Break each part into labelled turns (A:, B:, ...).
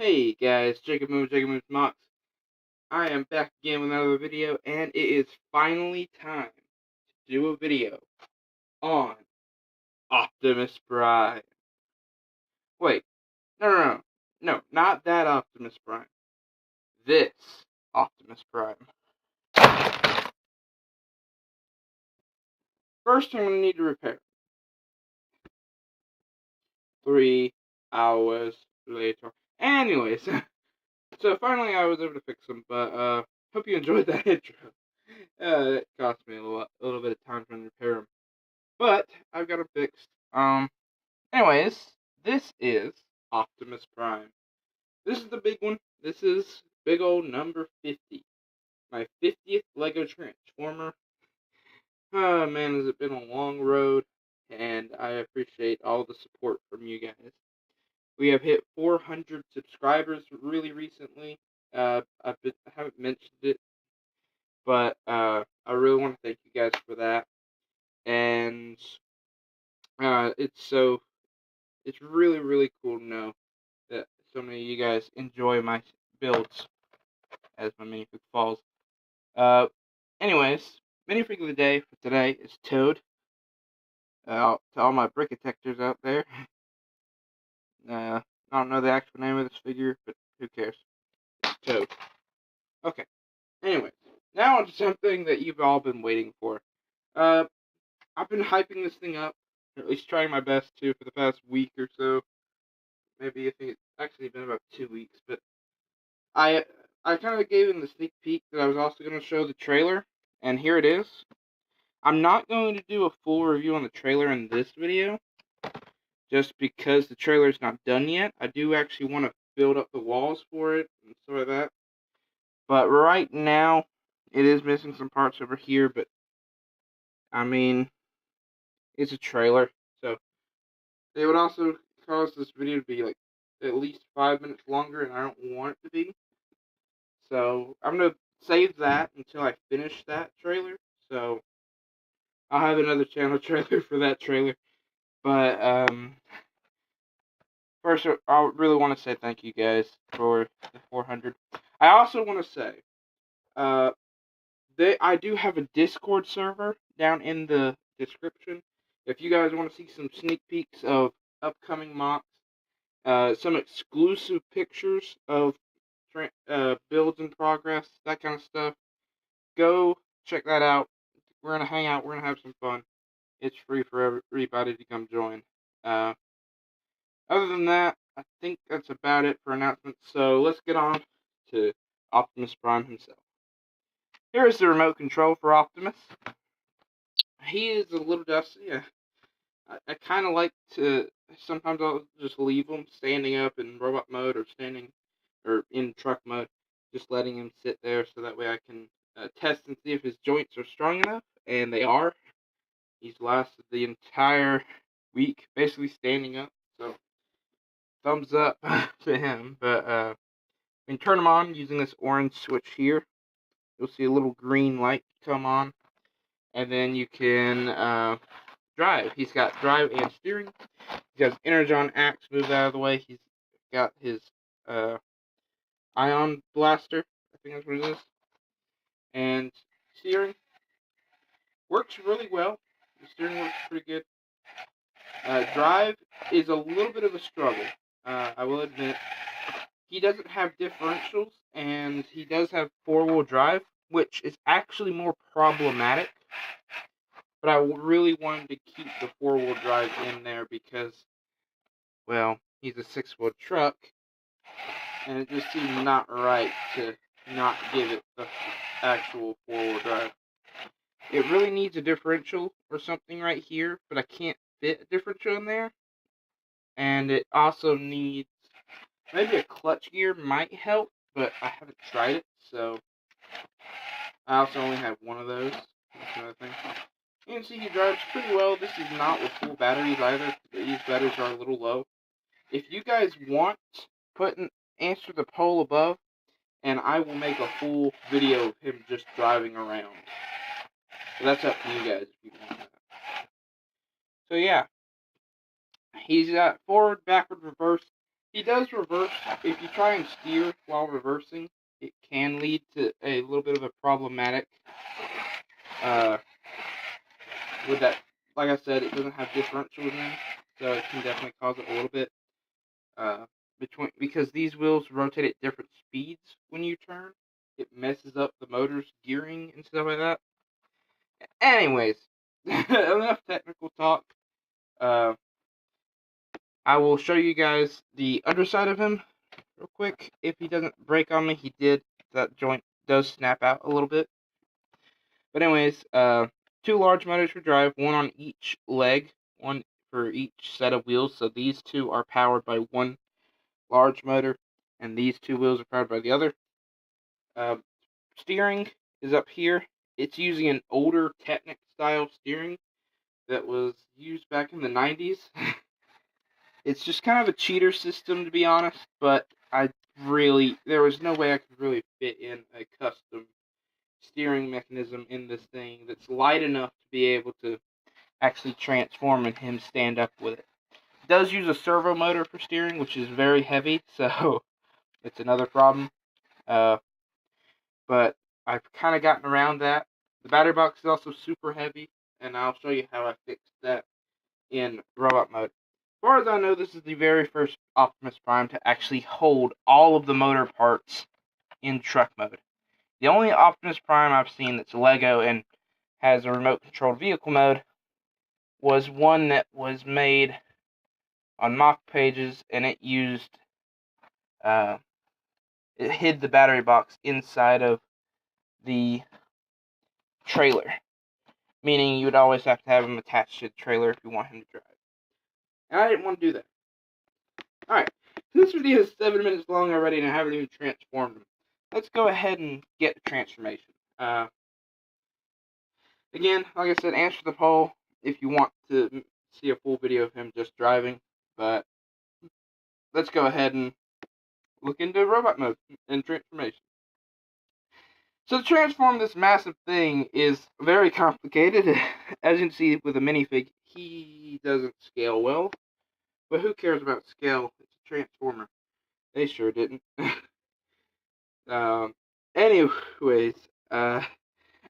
A: Hey guys, Jacob Moves Mox. I am back again with another video, and it is finally time to do a video on Optimus Prime. Wait, no, not that Optimus Prime. This Optimus Prime. First, I'm going to need to repair. 3 hours later. Anyways, so finally I was able to fix them, but hope you enjoyed that intro. It cost me a little bit of time to repair them. But I've got them fixed. Anyways, this is Optimus Prime. This is the big one. This is big old number 50. My 50th Lego Transformer. Oh man, has it been a long road, and I appreciate all the support from you guys. We have hit 400 subscribers really recently. I haven't mentioned it, but I really want to thank you guys for that. And it's really, really cool to know that so many of you guys enjoy my builds as my minifig falls. Anyways, minifig of the day for today is Toad. To all my brick detectors out there. I don't know the actual name of this figure, but who cares? It's Toad. Okay. Anyways, now on to something that you've all been waiting for. I've been hyping this thing up, or at least trying my best to, for the past week or so. Maybe I think it's actually been about 2 weeks, but I kind of gave him the sneak peek that I was also going to show the trailer, and here it is. I'm not going to do a full review on the trailer in this video, just because the trailer is not done yet. I do actually want to build up the walls for it and stuff like that. But right now, it is missing some parts over here, but I mean, it's a trailer, so it would also cause this video to be like at least 5 minutes longer, and I don't want it to be. So I'm going to save that until I finish that trailer. So I'll have another channel trailer for that trailer. But first, I really want to say thank you guys for the 400. I also want to say, I do have a Discord server down in the description. If you guys want to see some sneak peeks of upcoming mocks, some exclusive pictures of builds in progress, that kind of stuff, go check that out. We're going to hang out. We're going to have some fun. It's free for everybody to come join. Other than that, I think that's about it for announcements. So let's get on to Optimus Prime himself. Here is the remote control for Optimus. He is a little dusty. I kind of like to, sometimes I'll just leave him standing up in robot mode or in truck mode, just letting him sit there so that way I can test and see if his joints are strong enough, and they are. He's lasted the entire week basically standing up, so thumbs up to him. But when you turn him on using this orange switch here, you'll see a little green light come on, and then you can drive. He's got drive and steering. He's got his Energon axe moved out of the way. He's got his ion blaster, I think that's what it is. And steering works really well. The steering works pretty good. Drive is a little bit of a struggle, I will admit. He doesn't have differentials, and he does have four-wheel drive, which is actually more problematic. But I really wanted to keep the four-wheel drive in there because, well, he's a six-wheel truck, and it just seemed not right to not give it the actual four-wheel drive. It really needs a differential or something right here, but I can't fit a differential in there. And it also needs, maybe a clutch gear might help, but I haven't tried it, so I also only have one of those. That's another thing. You can see he drives pretty well. This is not with full batteries either. These batteries are a little low. If you guys want, answer the poll above, and I will make a full video of him just driving around. So that's up to you guys if you want that. So yeah, he's got forward, backward, reverse. he does reverse. If you try and steer while reversing, it can lead to a little bit of a problematic. With that, like I said, it doesn't have differentials in, so it can definitely cause it a little bit. Because these wheels rotate at different speeds when you turn, it messes up the motor's gearing and stuff like that. Anyways, enough technical talk. I will show you guys the underside of him real quick. If he doesn't break on me, that joint does snap out a little bit. But anyways, 2 large motors for drive, 1 on each leg, 1 for each set of wheels. So these 2 are powered by 1 large motor, and these 2 wheels are powered by the other. Steering is up here. It's using an older Technic style steering that was used back in the 90s. It's just kind of a cheater system, to be honest, but there was no way I could really fit in a custom steering mechanism in this thing that's light enough to be able to actually transform and him stand up with it. It does use a servo motor for steering, which is very heavy, so it's another problem. But I've kind of gotten around that. The battery box is also super heavy, and I'll show you how I fixed that in robot mode. As far as I know, this is the very first Optimus Prime to actually hold all of the motor parts in truck mode. The only Optimus Prime I've seen that's Lego and has a remote-controlled vehicle mode was one that was made on mock pages, and it hid the battery box inside of the trailer, meaning you would always have to have him attached to the trailer if you want him to drive. And I didn't want to do that. Alright, this video is 7 minutes long already, and I haven't even transformed him. Let's go ahead and get the transformation. Again, like I said, answer the poll if you want to see a full video of him just driving, but let's go ahead and look into robot mode and transformation. So to transform this massive thing is very complicated. As you can see with a minifig, he doesn't scale well, but who cares about scale? It's a transformer. They sure didn't. Anyways, I'm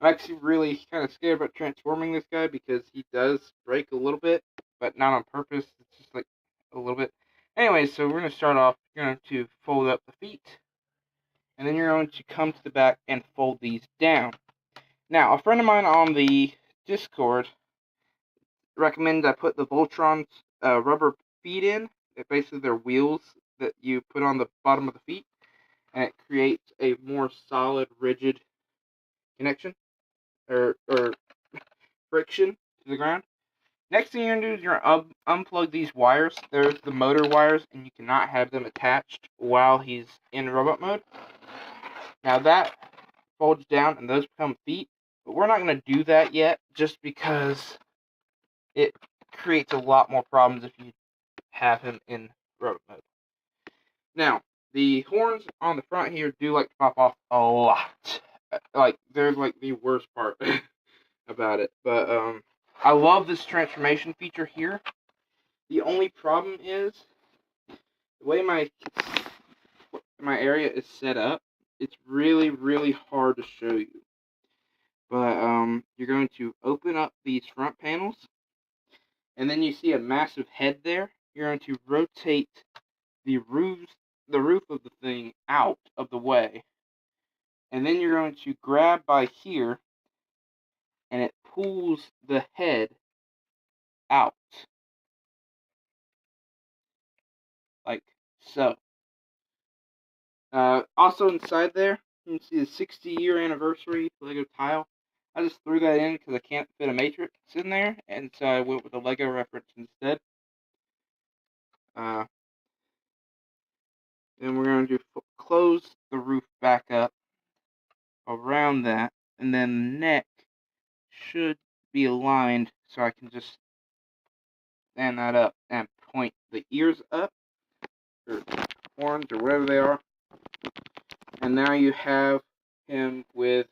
A: actually really kind of scared about transforming this guy because he does break a little bit, but not on purpose. It's just like a little bit. Anyways, so we're going to start off. You're going to fold up the feet, and then you're going to come to the back and fold these down. Now, a friend of mine on the Discord recommended I put the Voltron's rubber feet in. Basically, they're wheels that you put on the bottom of the feet, and it creates a more solid, rigid connection or friction to the ground. Next thing you're going to do is you're going to unplug these wires. There's the motor wires, and you cannot have them attached while he's in robot mode. Now that folds down, and those become feet, but we're not going to do that yet, just because it creates a lot more problems if you have him in robot mode. Now, the horns on the front here do like to pop off a lot. Like, they're like the worst part about it. But I love this transformation feature here. The only problem is the way my area is set up. It's really, really hard to show you. But you're going to open up these front panels, and then you see a massive head there. You're going to rotate the roof of the thing out of the way, and then you're going to grab by here, and it pulls the head out, like so. Also inside there, you can see the 60-year anniversary Lego tile. I just threw that in because I can't fit a matrix in there, and so I went with a Lego reference instead. Then we're going to close the roof back up around that, and then the neck should be aligned, so I can just stand that up and point the ears up, or horns, or whatever they are. And now you have him with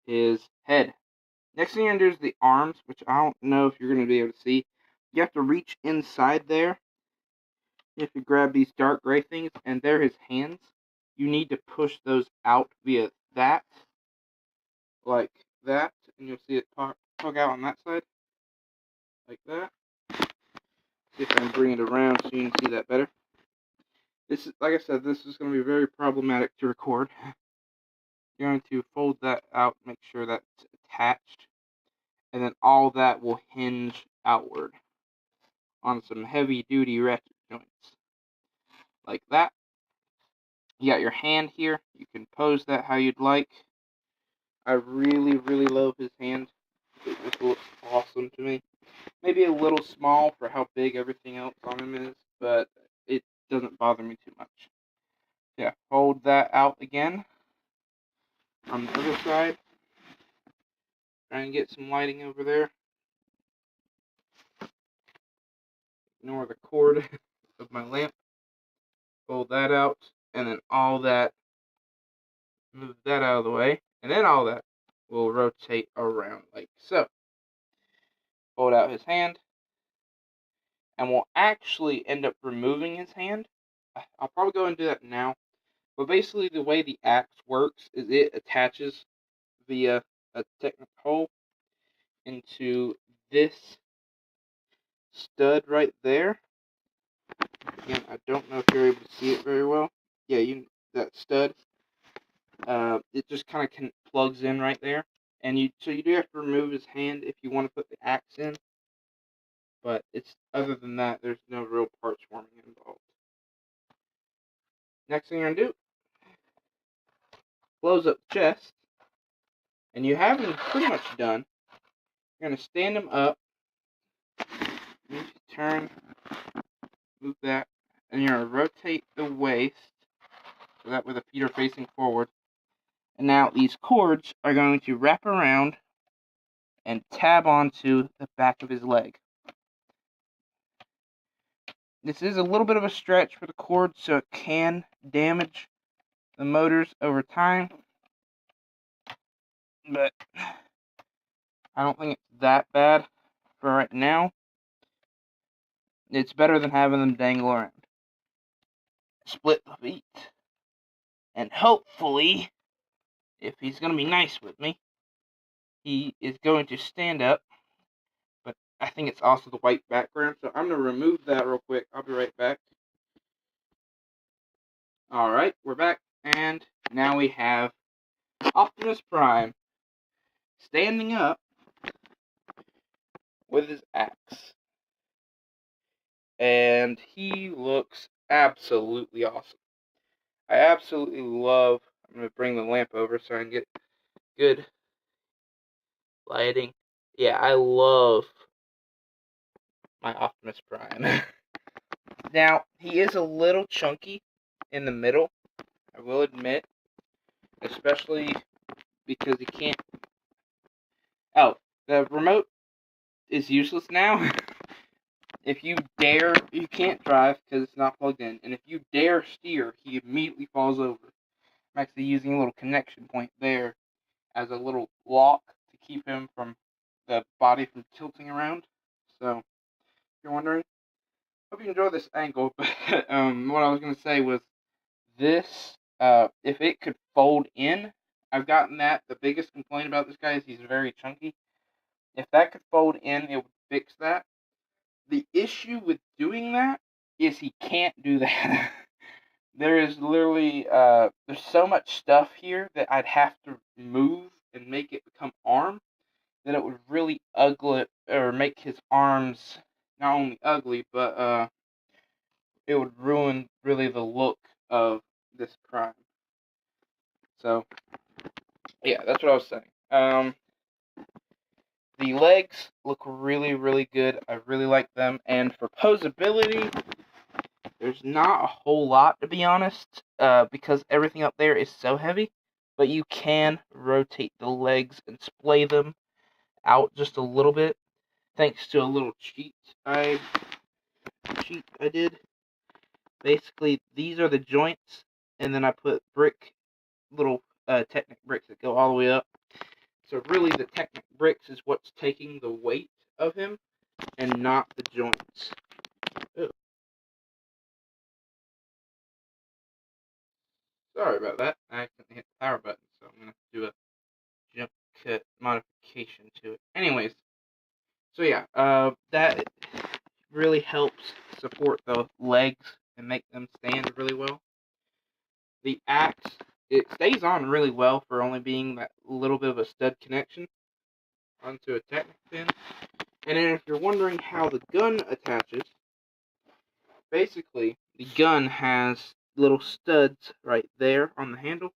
A: his head. Next thing you're going to do is the arms, which I don't know if you're going to be able to see. You have to reach inside there. if you grab these dark gray things, and they're his hands, you need to push those out via that, like that, and you'll see it poke out on that side, like that. See if I can bring it around so you can see that better. This is, like I said, this is going to be very problematic to record. You're going to fold that out, make sure that's attached, and then all that will hinge outward on some heavy-duty ratchet joints, like that. You got your hand here. You can pose that how you'd like. I really, really love his hand. It just looks awesome to me. Maybe a little small for how big everything else on him is, but it doesn't bother me too much. Yeah, fold that out again. On the other side, try and get some lighting over there. Ignore the cord of my lamp. Fold that out, and then all that, move that out of the way, and then all that will rotate around like so. Fold out his hand, and we'll actually end up removing his hand. I'll probably go and do that now. But basically, the way the axe works is it attaches via a technic hole into this stud right there. Again, I don't know if you're able to see it very well. Yeah, that stud. It just kind of plugs in right there, and so you do have to remove his hand if you want to put the axe in. But other than that, there's no real parts forming involved. Next thing you're gonna do, close up the chest, and you have him pretty much done. You're gonna stand him up. Turn, move that, and you're gonna rotate the waist so that way the feet are facing forward. And now these cords are going to wrap around and tab onto the back of his leg. This is a little bit of a stretch for the cord, so it can damage the motors over time. But I don't think it's that bad for right now. It's better than having them dangle around. Split the feet. And hopefully, if he's going to be nice with me, he is going to stand up. But I think it's also the white background, so I'm going to remove that real quick. I'll be right back. Alright, we're back. And now we have Optimus Prime standing up with his axe. And he looks absolutely awesome. I absolutely love, I'm going to bring the lamp over so I can get good lighting. Yeah, I love my Optimus Prime. Now, he is a little chunky in the middle, I will admit. Especially because he can't... Oh, the remote is useless now. If you dare, you can't drive because it's not plugged in. And if you dare steer, he immediately falls over. I'm actually using a little connection point there as a little lock to keep him from the body from tilting around. So, if you're wondering, hope you enjoy this angle. But what I was going to say was this, if it could fold in, I've gotten that. The biggest complaint about this guy is he's very chunky. If that could fold in, it would fix that. The issue with doing that is he can't do that. There is literally, there's so much stuff here that I'd have to move and make it become arm, that it would really ugly, or make his arms not only ugly, but it would ruin really the look of this Prime. So, yeah, that's what I was saying. The legs look really, really good. I really like them. And for posability, there's not a whole lot, to be honest, because everything up there is so heavy. But you can rotate the legs and splay them out just a little bit, thanks to a little cheat I did. Basically, these are the joints, and then I put little Technic bricks that go all the way up. So really, the Technic bricks is what's taking the weight of him, and not the joints. Ugh. Sorry about that. I accidentally hit the power button, so I'm going to do a jump cut modification to it. Anyways, so yeah, that really helps support the legs and make them stand really well. The axe, it stays on really well for only being that little bit of a stud connection onto a Technic pin. And then if you're wondering how the gun attaches, basically the gun has little studs right there on the handle.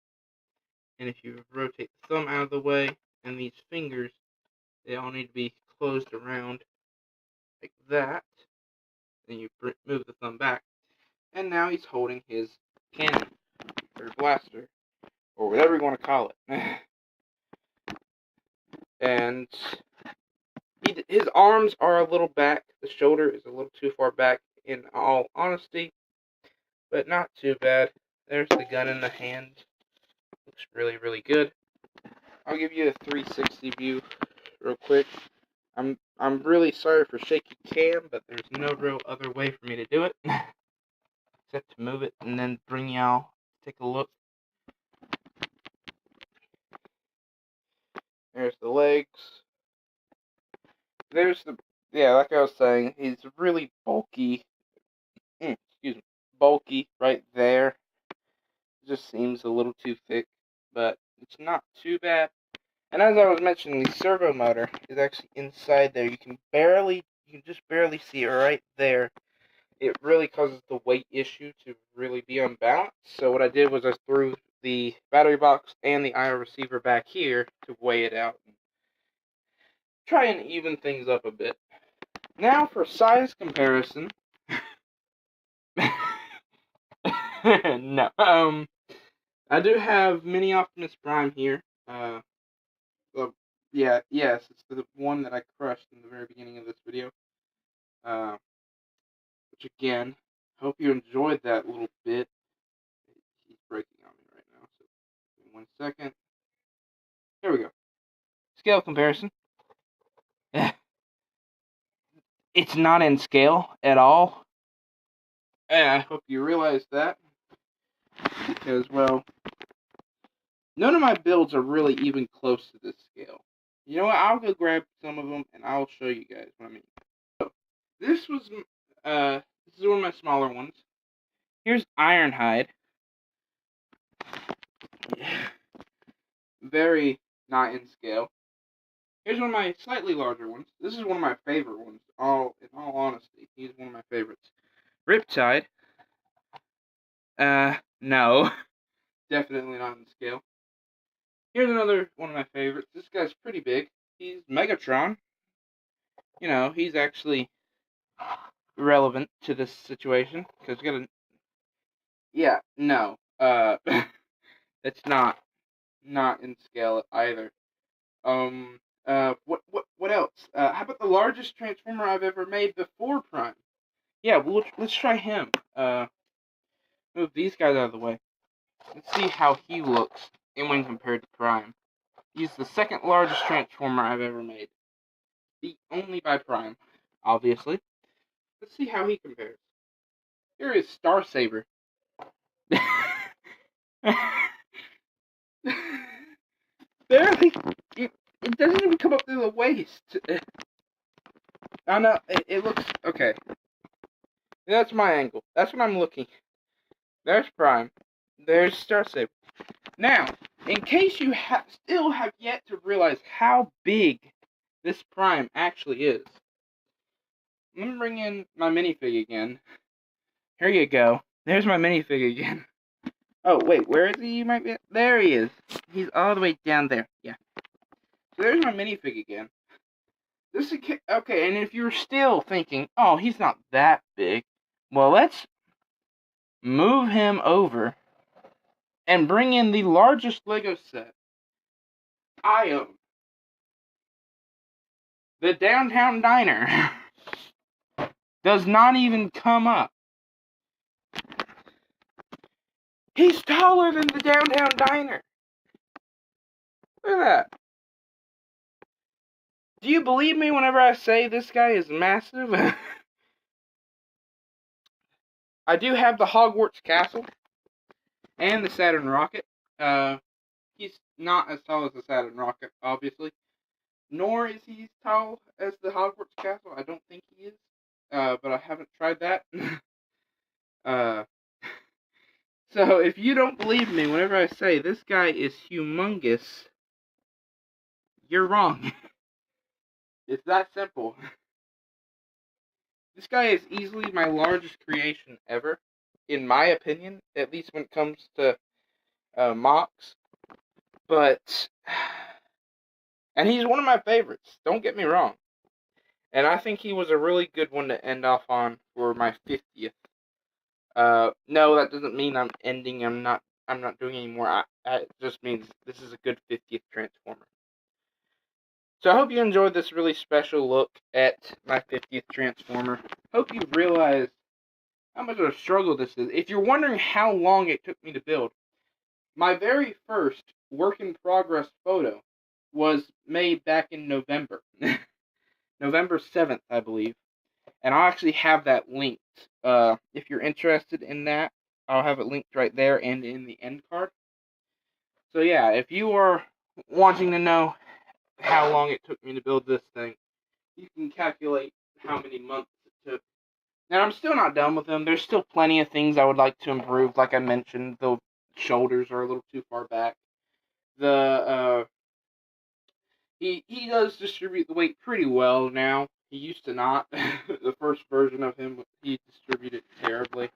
A: And if you rotate the thumb out of the way and these fingers, they all need to be closed around like that. Then you move the thumb back. And now he's holding his cannon, or blaster, or whatever you want to call it. And his arms are a little back. The shoulder is a little too far back, in all honesty. But not too bad. There's the gun in the hand. Looks really, really good. I'll give you a 360 view real quick. I'm really sorry for shaky cam, but there's no real other way for me to do it except to move it and then bring y'all take a look. There's the legs. There's the, yeah, like I was saying, he's really bulky. Excuse me, bulky right there. It just seems a little too thick, but it's not too bad. And as I was mentioning, the servo motor is actually inside there. You can just barely see it right there. It really causes the weight issue to really be unbalanced. So what I did was I threw the battery box and the IO receiver back here to weigh it out and try and even things up a bit. Now for size comparison. No. I do have Mini Optimus Prime here. Yeah, yes, it's the one that I crushed in the very beginning of this video. Which again, hope you enjoyed that little bit. He's breaking on me right now, so give me 1 second. Here we go. Scale comparison. It's not in scale at all. And I hope you realize that. Because, well, none of my builds are really even close to this scale. You know what? I'll go grab some of them and I'll show you guys what I mean. So, this is one of my smaller ones. Here's Ironhide. Very not in scale. Here's one of my slightly larger ones. This is one of my favorite ones. In all honesty, he's one of my favorites. Riptide. No. Definitely not in scale. Here's another one of my favorites. This guy's pretty big. He's Megatron. You know, he's actually relevant to this situation. Because we got a... Yeah, no. It's not in scale either. What else? How about the largest Transformer I've ever made before Prime? Yeah, well, let's try him. Move these guys out of the way. Let's see how he looks when compared to Prime. He's the second largest Transformer I've ever made. Beat only by Prime, obviously. Let's see how he compares. Here is Star Saber. Barely. It doesn't even come up to the waist. I know, it looks... Okay. That's my angle. That's what I'm looking. There's Prime. There's Star Saber. Now, in case you still have yet to realize how big this Prime actually is, let me bring in my minifig again. Here you go. There's my minifig again. Oh, wait, where is he? You might be... There he is. He's all the way down there. Yeah. So there's my minifig again. This is... Okay, and if you're still thinking, oh, he's not that big, well, let's move him over and bring in the largest Lego set I own. The Downtown Diner does not even come up. He's taller than the Downtown Diner. Look at that. Do you believe me whenever I say this guy is massive? I do have the Hogwarts Castle. and the Saturn rocket. He's not as tall as the Saturn rocket, obviously. Nor is he as tall as the Hogwarts castle. I don't think he is. But I haven't tried that. So if you don't believe me whenever I say this guy is humongous, you're wrong. It's that simple. This guy is easily my largest creation ever, in my opinion, at least when it comes to mocks. But, and he's one of my favorites, don't get me wrong. And I think he was a really good one to end off on for my 50th. No, that doesn't mean I'm ending, I'm not doing any more. It just means this is a good 50th Transformer. So I hope you enjoyed this really special look at my 50th Transformer. Hope you realize how much of a struggle this is. If you're wondering how long it took me to build, my very first work-in-progress photo was made back in November. November 7th, I believe. And I'll actually have that linked. If you're interested in that, I'll have it linked right there and in the end card. So yeah, if you are wanting to know how long it took me to build this thing, you can calculate how many months it took. Now, I'm still not done with them. There's still plenty of things I would like to improve. Like I mentioned, the shoulders are a little too far back. He does distribute the weight pretty well now. He used to not. The first version of him, he distributed terribly.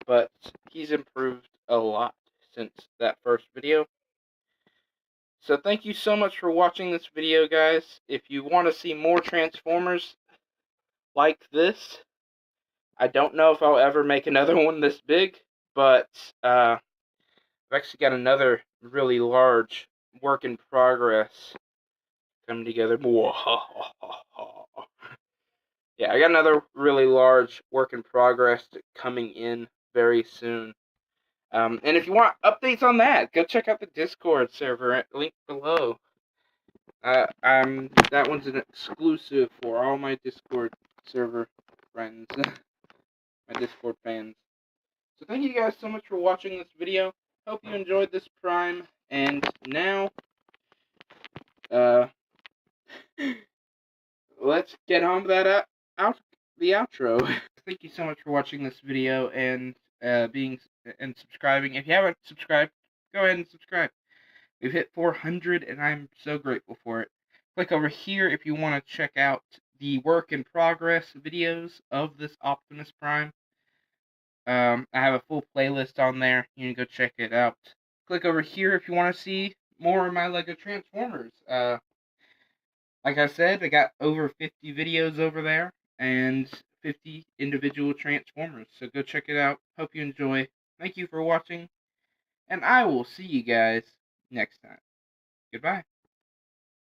A: But he's improved a lot since that first video. So thank you so much for watching this video, guys. If you want to see more Transformers like this, I don't know if I'll ever make another one this big, but I've actually got another really large work in progress coming together. Yeah, I got another really large work in progress coming in very soon. And if you want updates on that, go check out the Discord server, link below. That one's an exclusive for all my Discord server friends, my Discord fans. So thank you guys so much for watching this video. Hope you enjoyed this Prime, and now, let's get on to that the outro. Thank you so much for watching this video and subscribing. If you haven't subscribed, go ahead and subscribe. We've hit 400, and I'm so grateful for it. Click over here if you want to check out the work in progress videos of this Optimus Prime. I have a full playlist on there. You can go check it out. Click over here if you want to see more of my LEGO Transformers. Like I said, I got over 50 videos over there and 50 individual Transformers. So go check it out. Hope you enjoy. Thank you for watching. And I will see you guys next time. Goodbye.